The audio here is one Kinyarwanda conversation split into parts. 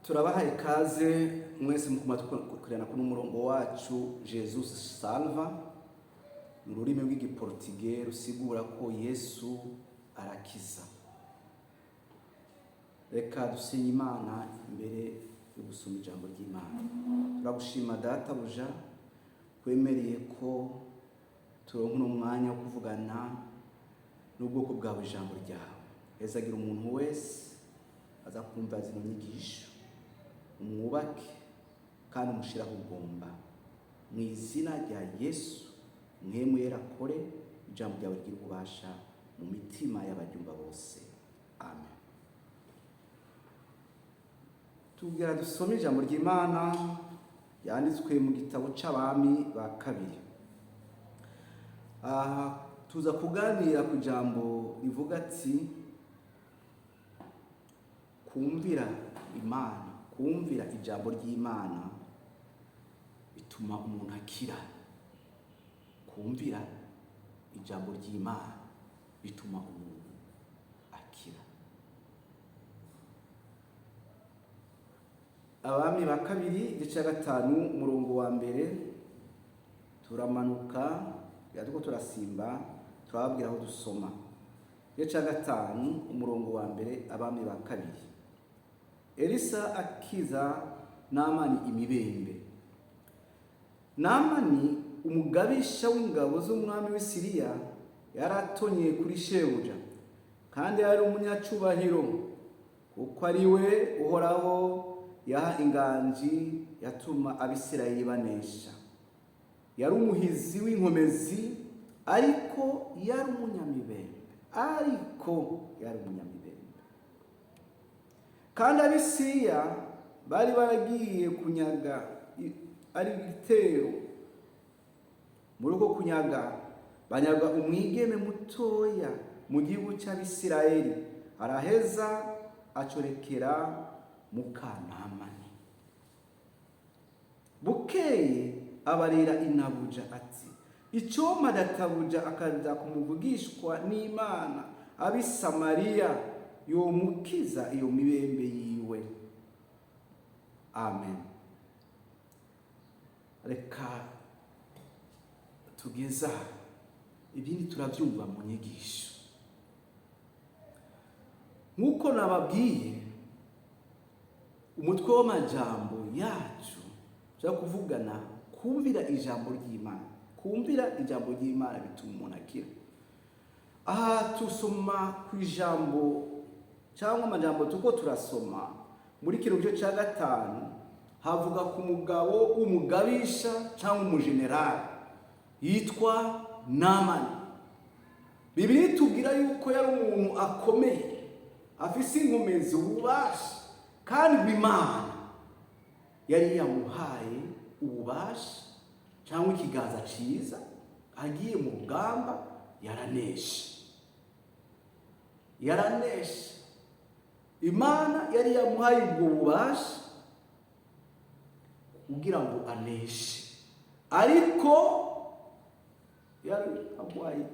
Turabaha ikaze mwese mukuma tukurana kuno murongo wacu Jesus Salva mu rurimi rw'igiportugais rusigura ko Yesu arakiza. Reka dusenye Imana imbere yo gusoma ijambo ry'Imana. Turagushima data buja kwemereye ko turonka umwanya wo kuvugana n'ubwoko bwawe ijambo ryawe. Ezagira umuntu wese aza kumva zino nyigisho umwubake kandi umushiraho ugomba mu izina rya Yesu mwemwe yakore ijambo ryawe rigira ububasha mu mitima y'abaryumva bose. Amen. Tugira dusome ijambo ry'Imana yanditswe mu gitabo c'abami ba kabiri. Tuza kuganira ku jambo rivuga ati kumvira Imana. Kumvira ijambo ry'Imana bituma umuntu akira. Kumvira ijambo ry'Imana bituma umuntu akira. Abami ba kabiri igice gatanu umurongo wa mbere turamanuka yatuko turasimba turababwira aho dusoma. Igice gatanu umurongo wa mbere abami ba kabiri. Elisa akiza Namani imibembe. Namani umugabisha w'ingabo z'umwami w'Isiriya yaratonye kuri shebuja kandi yari umunyacubahiro kuko ari we uhoraho yaha inganji yatuma Abisirayeli banesha. Yari umuhizi w'inkomezi ariko yari umunyamibembe. Kandi Abisiriya bari baragiye kunyaga ari ibitero. Muri uko kunyaga banyaga umwigeme mutoya mu gihugu cy'Abisirayeli, araheza acorekera muka Namani. Bukeye abarira inabuja ati icoma databuja akaza kumuvugishwa n'Imana abi Samariya yomukiza iyo mibembe yiwe. Amen. Reka tugeza ibindi turavyumva mu nyigisho. Nkuko nababwiye umutwe w'amajambo yacu cyo kuvugana kumvira ijambo ry'Imana. Kumvira ijambo ry'Imana bituma umuntu akira. Aha tusoma ku ijambo cyangwa amajambo tuko turasoma muri kino gice cya gatanu havuga ku mugabo w'umugabisha cyangwa umujenerali yitwa Namani. Bibiliya tubwira yuko yari umuntu akomeye afise inkomezi ububasha kandi Imana yari yamuhaye ububasha cyangwa ikiganza ciza agiye mu rugamba yaranesha. Imana yari yamuhaye ubwo bubasha kugira ngo aneshe, ariko yari agwaye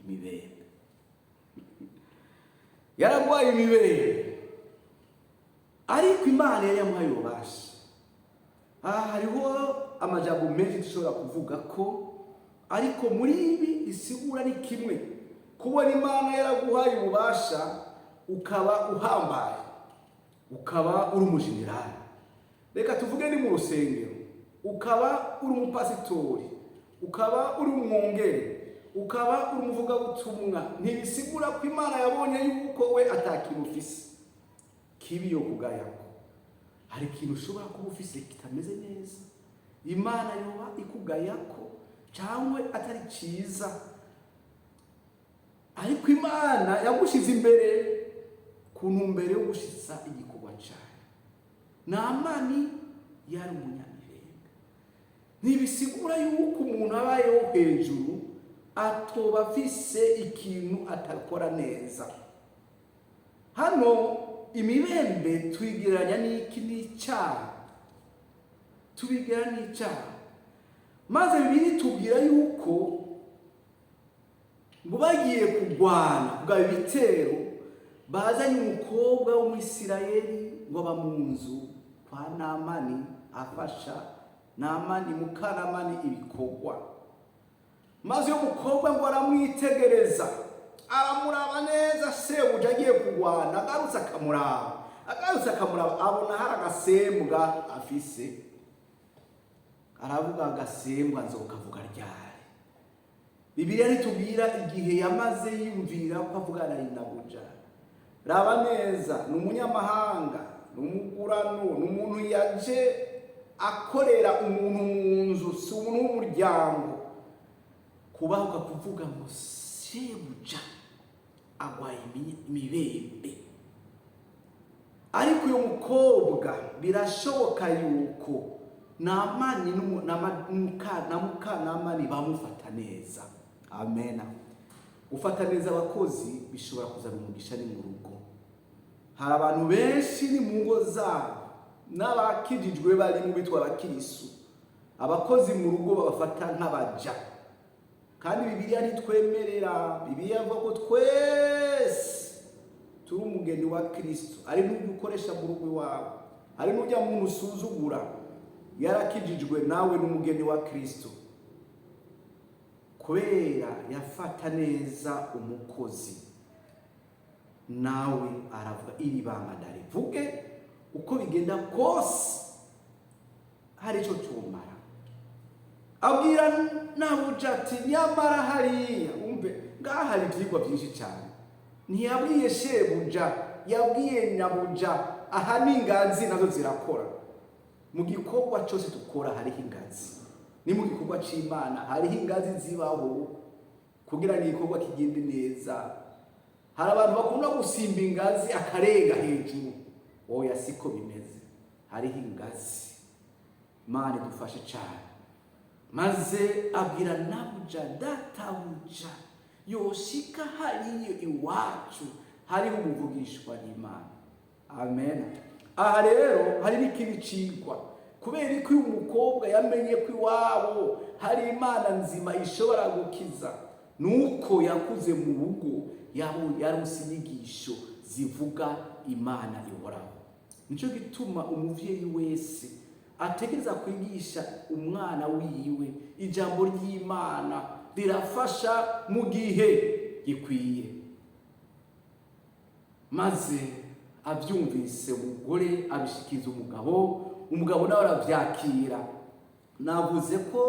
imibembe. Yaragwaye imibembe ariko Imana yari yamuhaye ububasha. Hariho amajambo menshi dushobora kuvuga ko, ariko muri ibi isigura ni kimwe. Kubona Imana yaraguhaye ububasha ukaba uhambaye, ukaba uri umujenerali. Reka tuvuge ni mu rusengero, ukaba uri umupasitori, ukaba uri umwongere, ukaba uri umuvuga butumwa, ntibisigura ko Imana yabonye yuko we atakintu ufise kibi yo kugayako. Hari ikintu ushobora kuba ufise kitameze neza, Imana yoba ikugayako cyangwa atari cyiza, ariko Imana yagushize imbere ku ntumbero yo gushiza igikorwa cyayo. Namani yari umunyamibembe. Ntibisigura yuko umuntu abayeho hejuru atoba afise ikintu atakora neza. Hano imibembe twigeranya n'iki n'icyaha. Tubigeranya n'icyaha. Maze Bibiliya tubwira yuko ngo bagiye kurwana bwa bitero bazanye umukobwa w'Umwisirayeli ngo aba mu nzu kwa Namani afasha Namani mukanamani ibikorwa. Maze uyo mukobwa ngo aramwitegereza, aramuraba neza sebuja agiye kurwana, agarutse akamuraba abona hari agasembwa afise. Aravuga agasembwa nzokavuga ryari. Bibiliya ritubwira igihe yamaze yumvira ko avugana na Inabuja. Raba neza, ni umunyamahanga, ni umugurano, ni umuntu yaje akorera umuntu mu nzu, si umuntu w'umuryango. Kubahuka kuvuga ngo sebuja agwaye imibembe. Ariko uyu mukobwa birashoboka yuko Namani Namani bamufata neza. Amena. Ufata neza abakozi bishobora kuzana umugisha ni mu rugo. Hari abantu benshi ni mu ngo zabo n'abakijijwe bari mu bitwa abakirisu. Abakozi mu rugo babafata nk'abaja. Kandi Bibiliya ntitwemerera. Bibiliya ivuga ko twese turi umugeni wa Kristo. Ari n'ubwo ukoresha mu rugo iwawe, ari n'ujya muntu usuzugura, yarakijijwe nawe n'umugeni wa Kristo. Kubera yafata neza umukozi, nawe aravuga iri banga ndarivuge uko bigenda kose hari ico cyumara. Abwira Nabuja ati nyamara hariya umve ngaha hari ibyigwa byinshi cyane. Ntiyabwiye shebuja, yabwiye Nabuja. Aha ni inganzi nazo zirakora. Mu gikorwa cyose dukora hariho ingazi. Ni mu gikorwa c'Imana hariho ingazi zibaho kugira ngo igikorwa kigende neza. Hari abantu bakunda gusimba ingazi akarenga hejuru. Oya siko bimeze. Hariho ingazi. Imana idufashe cyane. Maze abwira Nabuja, databuja yoshika hariyo iwacu hariho umuvugishwa n'Imana. Amen. Aha rero hari n'ikindi cigwa. Kubera ko uyu mukobwa yamenye ko iwabo hari Imana nzima ishobora gukiza, nuko yakuze mu rugo yaronse inyigisho zivuga Imana ihoraho. Nico gituma umuvyeyi wese ategereza kwigisha umwana wiwe ijambo ry'Imana rirafasha mu gihe gikwiye. Maze abyumvise umugore abishikiza umugabo nawe aravyakira. Navuze ko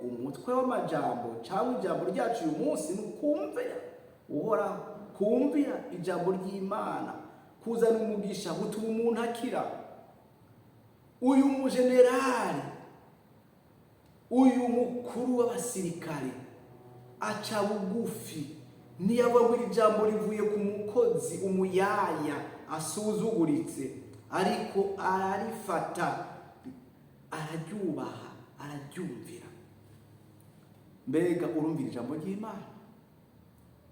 umutwe w'amajambo cyangwa ijambo ryacu uyu munsi ni ukumvira uhoraho, kumvira ijambo ry'Imana, kuzana umugisha, gutuma umuntu akira. Uyu mujenerali, uyu mukuru w'abasirikare aca bugufi, ntiyavuga ijambo rivuye ku mukozi umuyaya asuzuguritse, ariko ararifata, araryubaha, araryumvira. Mbega urumvira ijambo ry'Imana?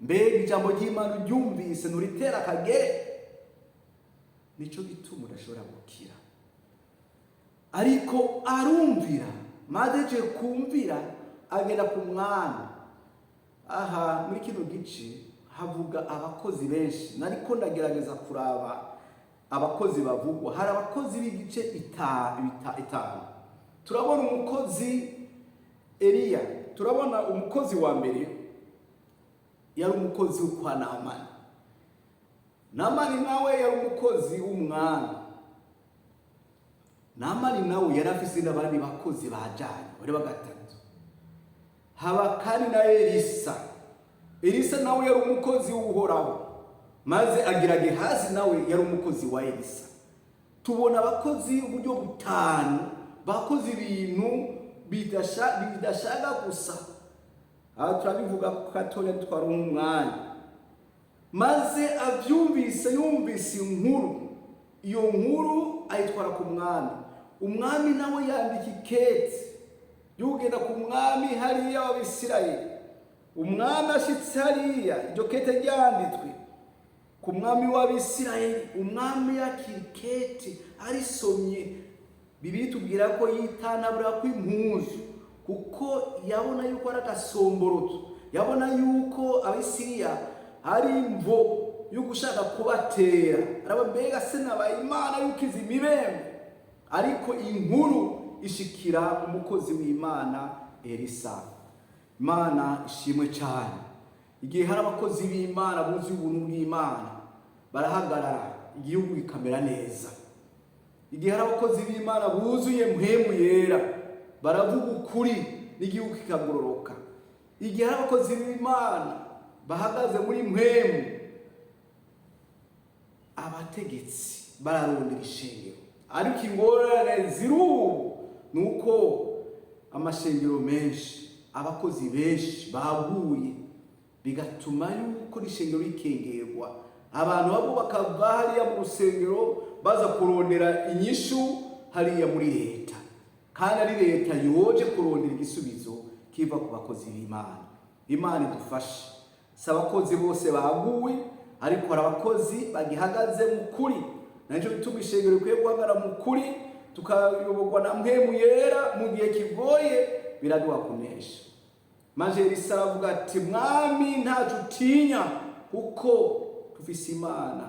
Mbega ijambo ry'Imana uryumvise nuritera akagere? Nico gituma udashobora gukira. Ariko arumvira, maze je kumvira agenda ku mwami. Aha muri kino gice havuga abakozi benshi, nariko ndagerageza kuraba abakozi bavugwa. Hari abakozi b'igice itanu. Turabona umukozi Eliya, turabona umukozi wa mbere yari umukozi kwa Namani. Namani nawe yari umukozi w'umwami. Namani nawe yari afise n'abandi bakozi bajanye bari bagatatu. Haba kandi na Elisa nawe yari umukozi w'uhoraho, maze agira Gehazi nawe yari umukozi wa Elisa. Tubona abakozi uburyo butanu bakoze ibintu bidashaka gusa. Aha turabivuga ko katoya twari umwanya. Maze yumvise inkuru. Iyo nkuru ayitwara ku mwami. Umwami nawe yandika ikete yugenda ku mwami hariya w'Abisirayeli. Umwami ashitse hariya, iryo kete ryanditswe ku mwami w'Abisirayeli. Umwami yakikete arisomye, Bibiliya tubwira ko yitanabura kw'impuzu, kuko yabona yuko ari agasomboroto, yabona yuko Abisiriya ari imvo yo gushaka kubatera. Araba mbega se nabaye Imana yukiza imibembe. ariko inkuru ishikira umukozi w'Imana Elisa. Imana ishimwe cyane. Igihe hari abakozi b'Imana buzi ubuntu bw'Imana barahagarara, igihugu gikamera neza. Igihe hari abakozi b'Imana buzuye mpemu yera baravuga ukuri n'igihugu kikagororoka. Igihe hari abakozi b'Imana bahagaze muri mpemu, abategetsi bararondera ishengero. Ariko ingorane zirubu nuko amashengero menshi, abakozi benshi baguye, bigatuma yuko ishengero rikengerwa. Abantu babo bakava hariya mu rusengero baza kurondera inyishu hariya muri leta, kandi ari leta yoje kurondera igisubizo kiva ku bakozi b'Imana. Imana idufashe. Si abakozi bose baguwe, ariko hari abakozi bagihagaze mu kuri. Naco bituma ishengero rikwiye guhagarara mu kuri, tukayoborwa na mpemu yera mu gihe kigoye, biraduha kunesha. Maze Elisa aravuga ati, mwami ntaco utinya, kuko tufise Imana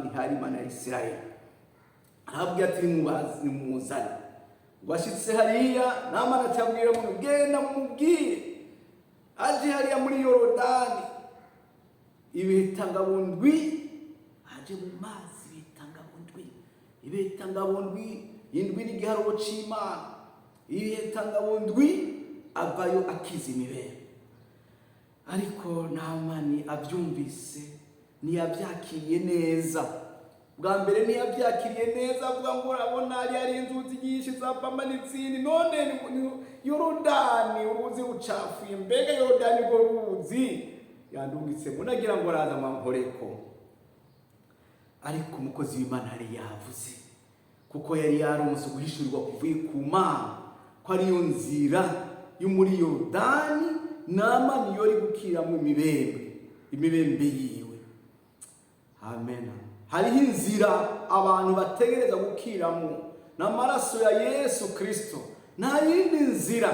ihari, Imana ya Isirayeli. Arabwira ati, nimuzane. Bashitse hariya, Namani atabwira mu genda mumubwire aje hariya muri Yorodani, ibitangabundwi aje mu mazi, ibitangabundwi indwi n'igiharuro c'Imana, ibitangabundwi avayo akiza imibere. Ariko Namani avyumvise ntiyavyakiriye neza. Bwa mbere ntiyavyakiriye neza, avuga ngo urabona ari inzuzi nyinshi zapamba n'izindi, none Yorodani uruzi rucafuye, mbega Yorodani rwo ruzi yandungitse munagira ngo araza amahoreko. Ariko umukozi w'Imana yari yavuze, kuko yari yaronse guhishurirwa kuvuye ku Mana ko ariyo nzira yo muri Yorodani Namani yori gukiramwo imibembe yiwe. Amen. Hariho inzira abantu bategereza gukiramwo n'amaraso ya Yesu Kristo. Nta yindi nzira.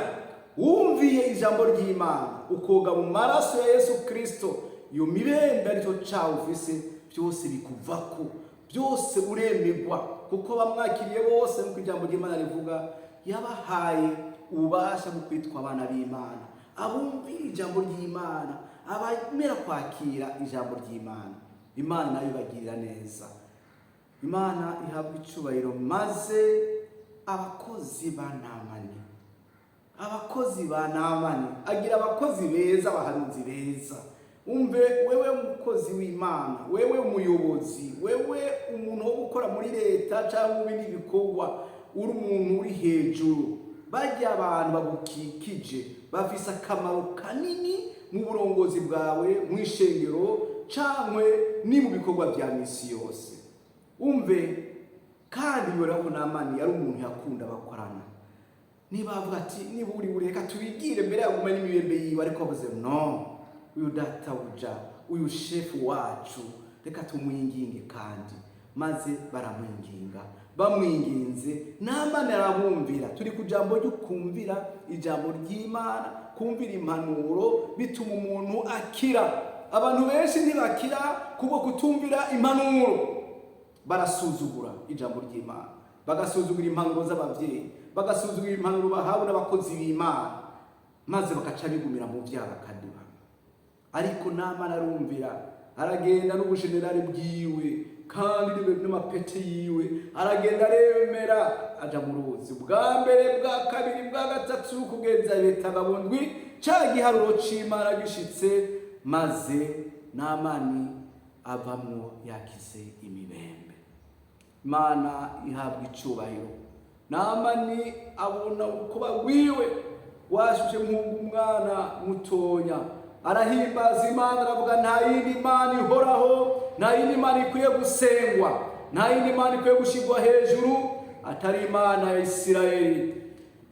Wumviye ijambo ry'Imana ukoga mu maraso ya Yesu Kristo, iyo mibembe aricyo cawe ufise byose bikuvako, byose uremegwa, kuko bamwakiriye bose nk'uko ijambo ry'Imana rivuga, yabahaye ububasha bwo kwitwa abana b'Imana. Abumvira ijambo ry'Imana, abemera kwakira ijambo ry'Imana, Imana nayo ibagirira neza. Imana ihabwa icubahiro. Maze abakozi ba Namani agira abakozi beza, abahanuzi beza. Umve wewe umukozi w'Imana, wewe umuyobozi, wewe umuntu wo gukora muri leta cyangwa mu bindi bikorwa, uri umuntu uri hejuru, bajya abantu bagukikije bafise akamaro kanini mu burongozi bwawe, mu ishengero cyangwa ni mu bikorwa bya misi yose. Umve kandi yora ko Namani yari umuntu yakunda bakorana. Niba avuga ati niba uri reka tubigire mbere ya guma n'imibembe yiwe, ariko bavuze no, uyu databuja, uyu shefu wacu, reka tumwinginge. Kandi maze baramwinginga, bamwinginze Namani arabumvira. Turi ku jambo ryo kumvira ijambo ry'Imana, kumvira impanuro bituma umuntu akira. Abantu benshi ntibakira kubwo kutumvira impanuro. Barasuzugura ijambo ry'Imana, bagasuzugura impanuro z'abavyeyi, bagasuzugura impanuro bahawe n'abakozi b'Imana, maze bakaca bigumira mu vyara kadiba. Ariko Namani arumvira, aragenda n'ubujenerali bwiwe kandi n'amapete yiwe, aragenda aremera, aja mu ruzi bwa mbere, bwa kabiri, bwa gatatu, kugeza ibitangabundwi ca giharuro c'Imana gishitse, maze Namani avamwo yakize imibembe. Imana ihabwa icubahiro. Namani abona uko bagwiwe washushe nk'umwana mutonya, arahimbaza Imana, aravuga nta yindi Mana ihoraho, nta yindi Mana ikwiye gusengwa, nta yindi Mana ikwiye gushigwa hejuru atari Imana ya Isirayeli.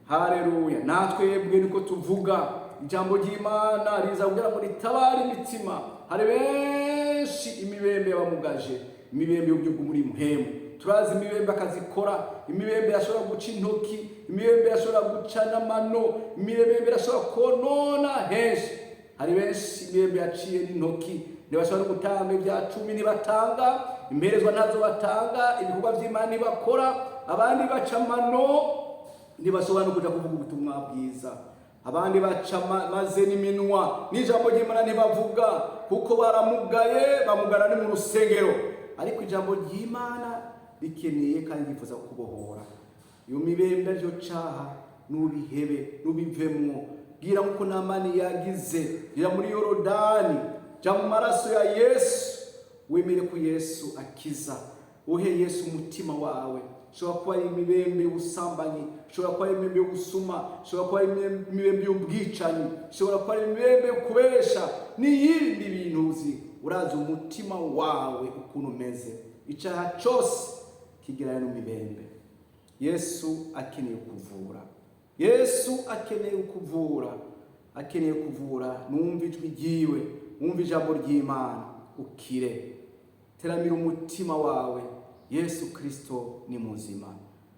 Haleluya. Natwebwe niko tuvuga, ijambo ry'Imana riza kugira ngo ritabare imitima. Hari benshi imibembe bamugaje, imibembe y'uburyo muri muhemu. Turazi imibembe akazikora, imibembe yashobora guca intoki, imibembe yashobora guca n'amano, imibembe yashobora konona henshi. Hari benshi imibembe yaciye n'intoki, ntibashobora gutanga ibya 10 ntibatanga, imperezwa ntazo batanga, ibikorwa by'Imana ntibakora, abandi baca amano ntibashobora no kuja kuvuga ubutumwa bwiza, abandi baca maze n'iminwa n'ijambo ry'Imana ntibavuga kuko baramugaye, bamugara ni mu rusengero, ariko ijambo ry'Imana rikeneye kandi rifuza kubohora. Iyo mibembe ryo caha nubihebe, nubivemwo, gira nkuko Namani yagize, gira muri Yorodani, ja mu maraso ya Yesu, wemere ko Yesu akiza, uhe Yesu umutima wawe. Shobora kuba ari imibembe y'ubusambanyi, shobora kuba ari imibembe y'ubusuma, shobora kuba ari imibembe y'ubwicanyi, shobora kuba ari imibembe y'ukubesha n'iyindi bintu uzi. Urazi umutima wawe ukuntu umeze. Icaha cyose kigira n'imibembe. Yesu akeneye kuvura. Yesu akeneye kuvura. Akeneye kuvura. Numva ijwi ryiwe, numva ijambo ry'Imana, ukire. Teramira umutima wawe. Yesu Kristo ni muzima.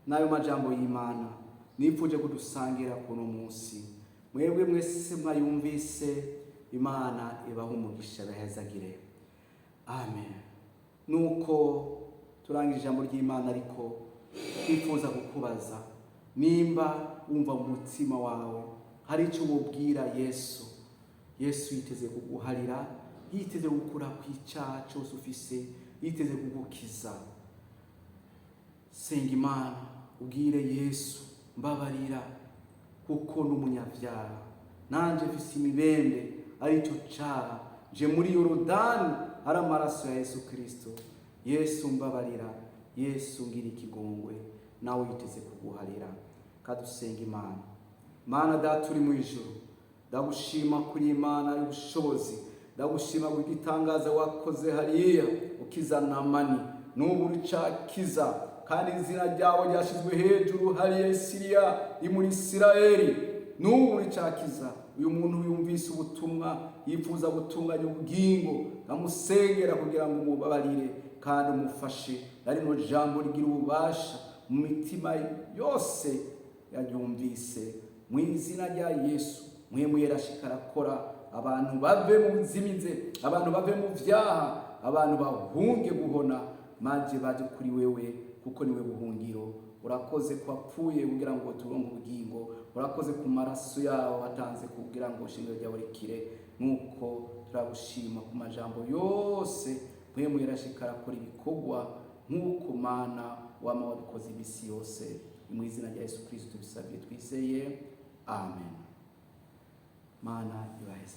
Nayo majambo y'Imana nifuje kudusangira kuno munsi. Mwebwe mwese mwayumvise, Imana ibaha umugisha bahezagire. Amen. Nuko turangije ijambo ry'Imana, ariko twifuza kukubaza nimba wumva mu mutima wawe hari icyo ubwira Yesu. Yesu yiteze kuguharira, yiteze gukura kw'icyaha cyose ufise, yiteze kugukiza. Senga Imana, ubwire Yesu, mbabarira kuko n'umunyabyaha, nanje mfise imibembe ari cyo caha, je muri Yorodani ari amaraso ya Yesu Kristo. Yesu mbabarira, Yesu ngira ikigongwe, nawe yiteze kuguharira. Kadusenga Imana. Mana data uri mu ijuru, ndagushima kuri Imana y'ubushobozi, ndagushima ku gitangaza wakoze hariya ukiza Namani, n'ubu uricakiza, kandi izina ryawe ryashizwe hejuru hariya i Siriya, muri Isirayeli, n'ubu uricakiza. Uyu muntu yumvise ubutumwa, yifuza gutunganya ubugingo, ndamusengera kugira ngo umubabarire kandi umufashe. Narino jambo rigira ububasha mu mitima yose yaryumvise, mu izina rya Yesu. Mwemwe yarashikara kora, abantu bave mu buzimize, abantu bave mu vyaha, abantu bahunge guhona, maze baje kuri wewe kuko niwe buhungiro. Urakoze ko wapfuye kugira ngo turonke ubugingo, urakoze ku maraso yawe watanze kugira ngo shingiro ryawe rikire. Nuko turagushima ku majambo yose mwemwe yarashikara kora ibikorwa nkuko Mana wama wabikoze ibisi yose. Mu izina rya Yesu Kristo tubisabye twizeye, amen. Mana ibaheze.